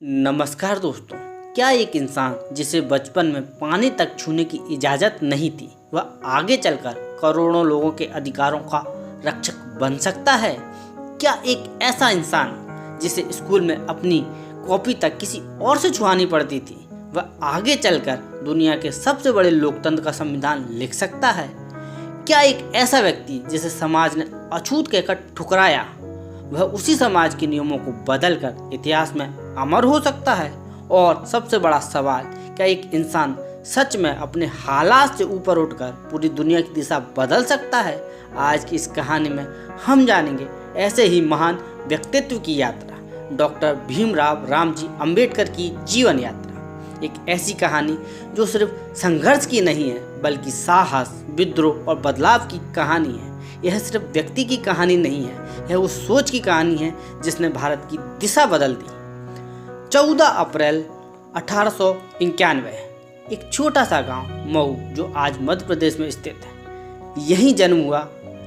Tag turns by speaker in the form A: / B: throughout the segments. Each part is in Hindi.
A: नमस्कार दोस्तों। क्या एक इंसान जिसे बचपन में पानी तक छूने की इजाज़त नहीं थी, वह आगे चलकर करोड़ों लोगों के अधिकारों का रक्षक बन सकता है? क्या एक ऐसा इंसान जिसे स्कूल में अपनी कॉपी तक किसी और से छुआनी पड़ती थी, वह आगे चलकर दुनिया के सबसे बड़े लोकतंत्र का संविधान लिख सकता है? क्या एक ऐसा व्यक्ति जिसे समाज ने अछूत कहकर ठुकराया, वह उसी समाज के नियमों को बदलकर इतिहास में अमर हो सकता है? और सबसे बड़ा सवाल, क्या एक इंसान सच में अपने हालात से ऊपर उठकर पूरी दुनिया की दिशा बदल सकता है? आज की इस कहानी में हम जानेंगे ऐसे ही महान व्यक्तित्व की यात्रा, डॉक्टर भीमराव रामजी अंबेडकर की जीवन यात्रा। एक ऐसी कहानी जो सिर्फ संघर्ष की नहीं है, बल्कि साहस, विद्रोह और बदलाव की कहानी है। यह सिर्फ व्यक्ति की कहानी नहीं है, यह उस सोच की कहानी है जिसने भारत की दिशा बदल दी। 14 अप्रैल 1891 एक छोटा सा गांव मऊ, जो आज मध्य प्रदेश में स्थित है, यहीं जन्म हुआ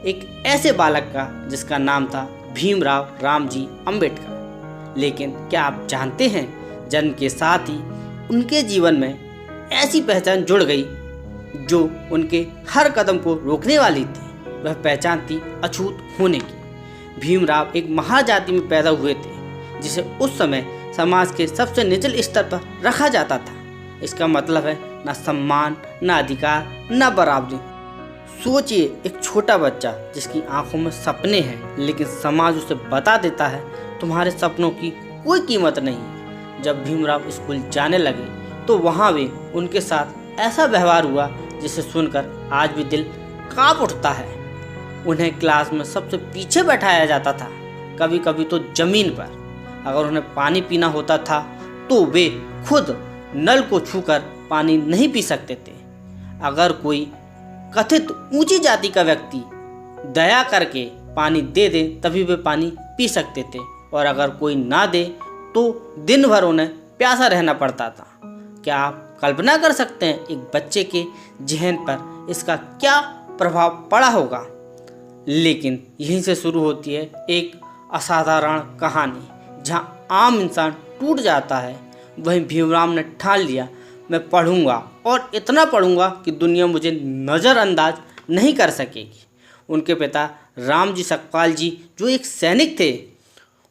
A: एक ऐसे बालक का जिसका नाम था भीमराव रामजी अंबेडकर। लेकिन क्या आप जानते हैं, जन्म के साथ ही उनके जीवन में ऐसी पहचान जुड़ गई जो उनके हर कदम को रोकने वाली थी। वह पहचान थी अछूत होने की। भीमराव एक महाजाति में पैदा हुए थे, जिसे उस समय समाज के सबसे निचले स्तर पर रखा जाता था। इसका मतलब है न सम्मान, न अधिकार, न बराबरी। सोचिए, एक छोटा बच्चा जिसकी आंखों में सपने हैं, लेकिन समाज उसे बता देता है तुम्हारे सपनों की कोई कीमत नहीं। जब भीमराव स्कूल जाने लगे तो वहाँ भी उनके साथ ऐसा व्यवहार हुआ जिसे सुनकर आज भी दिल कांप उठता है। उन्हें क्लास में सबसे पीछे बैठाया जाता था, कभी कभी तो जमीन पर। अगर उन्हें पानी पीना होता था तो वे खुद नल को छूकर पानी नहीं पी सकते थे। अगर कोई कथित ऊंची जाति का व्यक्ति दया करके पानी दे दे तभी वे पानी पी सकते थे, और अगर कोई ना दे तो दिन भर उन्हें प्यासा रहना पड़ता था। क्या आप कल्पना कर सकते हैं एक बच्चे के जहन पर इसका क्या प्रभाव पड़ा होगा? लेकिन यहीं से शुरू होती है एक असाधारण कहानी, जहां आम इंसान टूट जाता है। वहीं भीमराव ने ठान लिया, मैं पढ़ूंगा और इतना पढ़ूंगा कि दुनिया मुझे नज़रअंदाज नहीं कर सकेगी। उनके पिता रामजी सकपाल जी, जो एक सैनिक थे,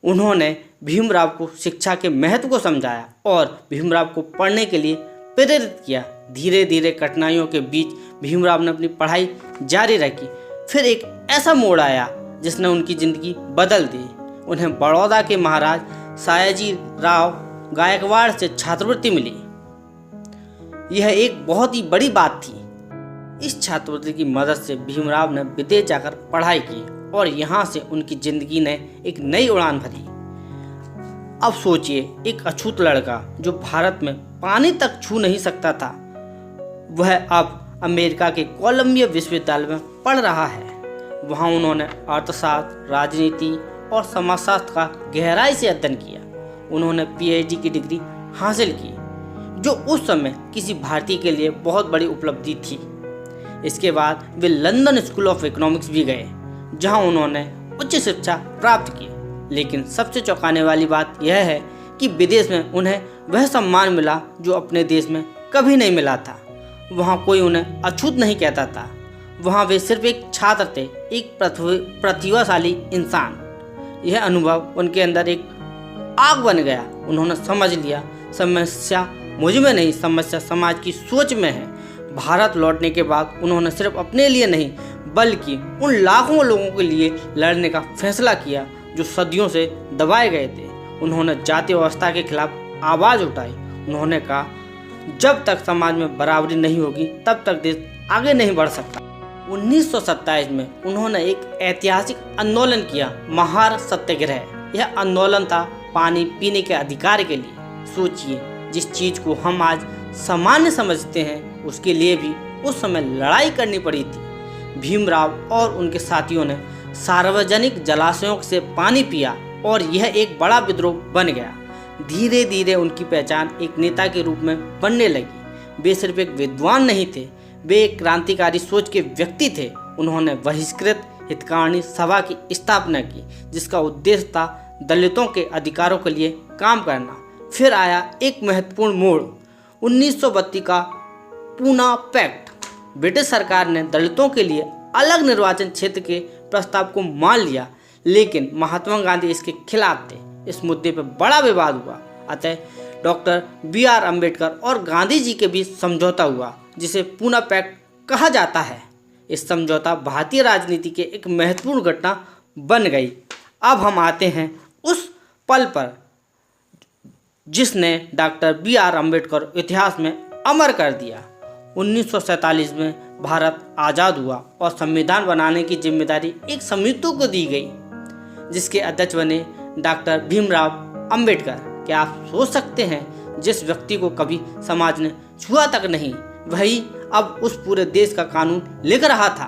A: उन्होंने भीमराव को शिक्षा के महत्व को समझाया और भीमराव को पढ़ने के लिए प्रेरित किया। धीरे धीरे कठिनाइयों के बीच भीमराव ने अपनी पढ़ाई जारी रखी। फिर एक ऐसा मोड़ आया जिसने उनकी ज़िंदगी बदल दी। उन्हें बड़ौदा के महाराज सयाजी राव गायकवाड़ से छात्रवृत्ति मिली। यह एक बहुत ही बड़ी बात थी। इस छात्रवृत्ति की मदद से भीमराव ने विदेश जाकर पढ़ाई की और यहाँ से उनकी ज़िंदगी ने एक नई उड़ान भरी। अब सोचिए, एक अछूत लड़का जो भारत में पानी तक छू नहीं सकता था, वह अब अमेरिका के कोलंबिया विश्वविद्यालय में पढ़ रहा है। वहाँ उन्होंने अर्थशास्त्र, राजनीति और समाजशास्त्र का गहराई से अध्ययन किया। उन्होंने पीएचडी की डिग्री हासिल की, जो उस समय किसी भारतीय के लिए बहुत बड़ी उपलब्धि थी। इसके बाद वे लंदन स्कूल ऑफ इकोनॉमिक्स भी गए, जहाँ उन्होंने उच्च शिक्षा प्राप्त की। लेकिन सबसे चौंकाने वाली बात यह है कि विदेश में उन्हें वह सम्मान मिला जो अपने देश में कभी नहीं मिला था। वहाँ कोई उन्हें अछूत नहीं कहता था। वहाँ वे सिर्फ एक छात्र थे, एक प्रतिभाशाली इंसान। यह अनुभव उनके अंदर एक आग बन गया। उन्होंने समझ लिया, समस्या मुझ में नहीं, समस्या समाज की सोच में है। भारत लौटने के बाद उन्होंने सिर्फ अपने लिए नहीं, बल्कि उन लाखों लोगों के लिए लड़ने का फैसला किया जो सदियों से दबाए गए थे। उन्होंने जाति व्यवस्था के खिलाफ आवाज़ उठाई। उन्होंने कहा, जब तक समाज में बराबरी नहीं होगी तब तक देश आगे नहीं बढ़ सकता। 1927 में उन्होंने एक ऐतिहासिक आंदोलन किया, महार सत्याग्रह। यह आंदोलन था पानी पीने के अधिकार के लिए। सोचिए, जिस चीज़ को हम आज सामान्य समझते हैं, उसके लिए भी उस समय लड़ाई करनी पड़ी थी। भीमराव और उनके साथियों ने सार्वजनिक जलाशयों से पानी पिया और यह एक बड़ा विद्रोह बन गया। धीरे धीरे उनकी पहचान एक नेता के रूप में बनने लगी। वे सिर्फ एक विद्वान नहीं थे, वे एक क्रांतिकारी सोच के व्यक्ति थे। उन्होंने बहिष्कृत हितकारिणी सभा की स्थापना की, जिसका उद्देश्य था दलितों के अधिकारों के लिए काम करना। फिर आया एक महत्वपूर्ण मोड़, 1932 का पूना पैक्ट। ब्रिटिश सरकार ने दलितों के लिए अलग निर्वाचन क्षेत्र के प्रस्ताव को मान लिया, लेकिन महात्मा गांधी इसके खिलाफ थे। इस मुद्दे पर बड़ा विवाद हुआ, अतः डॉक्टर BR अम्बेडकर और गांधी जी के बीच समझौता हुआ, जिसे पूना पैक्ट कहा जाता है। इस समझौता भारतीय राजनीति के एक महत्वपूर्ण घटना बन गई। अब हम आते हैं उस पल पर जिसने डॉक्टर BR अम्बेडकर इतिहास में अमर कर दिया। 1947 में भारत आज़ाद हुआ और संविधान बनाने की जिम्मेदारी एक समिति को दी गई, जिसके अध्यक्ष बने डॉक्टर भीमराव अम्बेडकर। क्या आप सोच सकते हैं, जिस व्यक्ति को कभी समाज ने छुआ तक नहीं, वही अब उस पूरे देश का कानून लिख रहा था।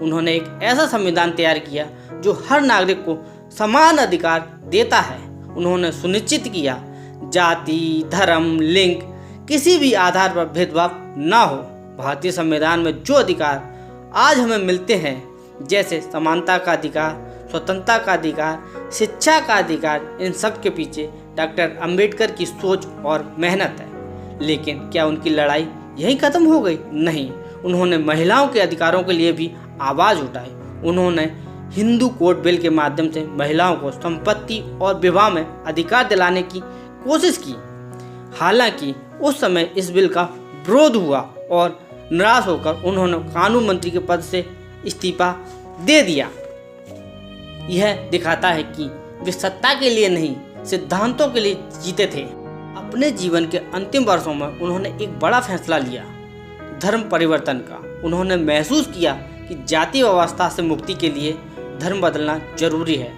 A: उन्होंने एक ऐसा संविधान तैयार किया जो हर नागरिक को समान अधिकार देता है। उन्होंने सुनिश्चित किया जाति, धर्म, लिंग किसी भी आधार पर भेदभाव ना हो। भारतीय संविधान में जो अधिकार आज हमें मिलते हैं, जैसे समानता का अधिकार, स्वतंत्रता का अधिकार, शिक्षा का अधिकार, इन सब के पीछे डॉक्टर अम्बेडकर की सोच और मेहनत है। लेकिन क्या उनकी लड़ाई यहीं खत्म हो गई? नहीं, उन्होंने महिलाओं के अधिकारों के लिए भी आवाज़ उठाई। उन्होंने हिंदू कोड बिल के माध्यम से महिलाओं को संपत्ति और विवाह में अधिकार दिलाने की कोशिश की। हालांकि उस समय इस बिल का विरोध हुआ और निराश होकर उन्होंने कानून मंत्री के पद से इस्तीफा दे दिया। यह दिखाता है कि वे सत्ता के लिए नहीं, सिद्धांतों के लिए जीते थे। अपने जीवन के अंतिम वर्षों में उन्होंने एक बड़ा फैसला लिया, धर्म परिवर्तन का। उन्होंने महसूस किया कि जाति व्यवस्था से मुक्ति के लिए धर्म बदलना जरूरी है।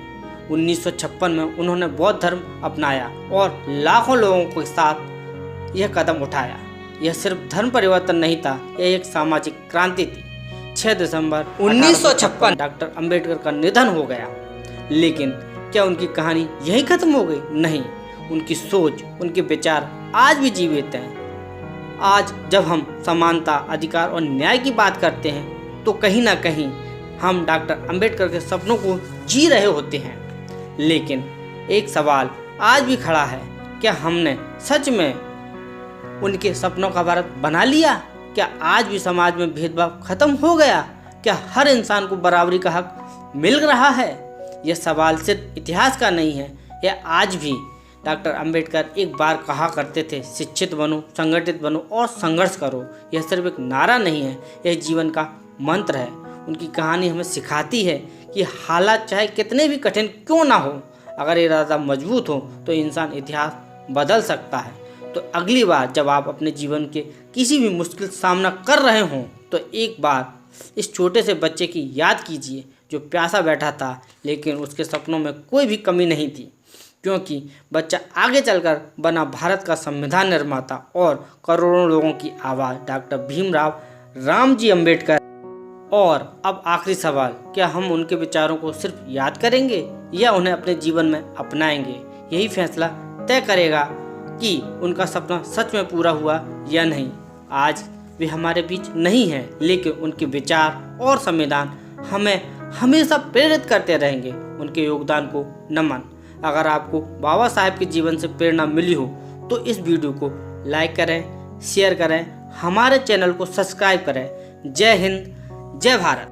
A: 1956 में उन्होंने बौद्ध धर्म अपनाया और लाखों लोगों के साथ यह कदम उठाया। यह सिर्फ धर्म परिवर्तन नहीं था, यह एक सामाजिक क्रांति थी। 6 दिसंबर 1956 डॉक्टर अम्बेडकर का निधन हो गया। लेकिन क्या उनकी कहानी यहीं खत्म हो गई? नहीं, उनकी सोच, उनके विचार आज भी जीवित हैं। आज जब हम समानता, अधिकार और न्याय की बात करते हैं, तो कहीं ना कहीं हम डॉक्टर अम्बेडकर के सपनों को जी रहे होते हैं। लेकिन एक सवाल आज भी खड़ा है, क्या हमने सच में उनके सपनों का भारत बना लिया? क्या आज भी समाज में भेदभाव खत्म हो गया? क्या हर इंसान को बराबरी का हक मिल रहा है? यह सवाल सिर्फ इतिहास का नहीं है, यह आज भी। डॉक्टर अम्बेडकर एक बार कहा करते थे, शिक्षित बनो, संगठित बनो और संघर्ष करो। यह सिर्फ एक नारा नहीं है, यह जीवन का मंत्र है। उनकी कहानी हमें सिखाती है कि हालात चाहे कितने भी कठिन क्यों ना हो, अगर इरादा मजबूत हो तो इंसान इतिहास बदल सकता है। तो अगली बार जब आप अपने जीवन के किसी भी मुश्किल सामना कर रहे हों, तो एक बार इस छोटे से बच्चे की याद कीजिए जो प्यासा बैठा था, लेकिन उसके सपनों में कोई भी कमी नहीं थी, क्योंकि बच्चा आगे चलकर बना भारत का संविधान निर्माता और करोड़ों लोगों की आवाज़ डॉक्टर भीमराव रामजी अम्बेडकर। और अब आखिरी सवाल, क्या हम उनके विचारों को सिर्फ याद करेंगे या उन्हें अपने जीवन में अपनाएंगे? यही फैसला तय करेगा कि उनका सपना सच में पूरा हुआ या नहीं। आज वे हमारे बीच नहीं हैं, लेकिन उनके विचार और संविधान हमें हमेशा प्रेरित करते रहेंगे। उनके योगदान को नमन। अगर आपको बाबा साहेब के जीवन से प्रेरणा मिली हो तो इस वीडियो को लाइक करें, शेयर करें, हमारे चैनल को सब्सक्राइब करें। जय हिंद, जय भारत।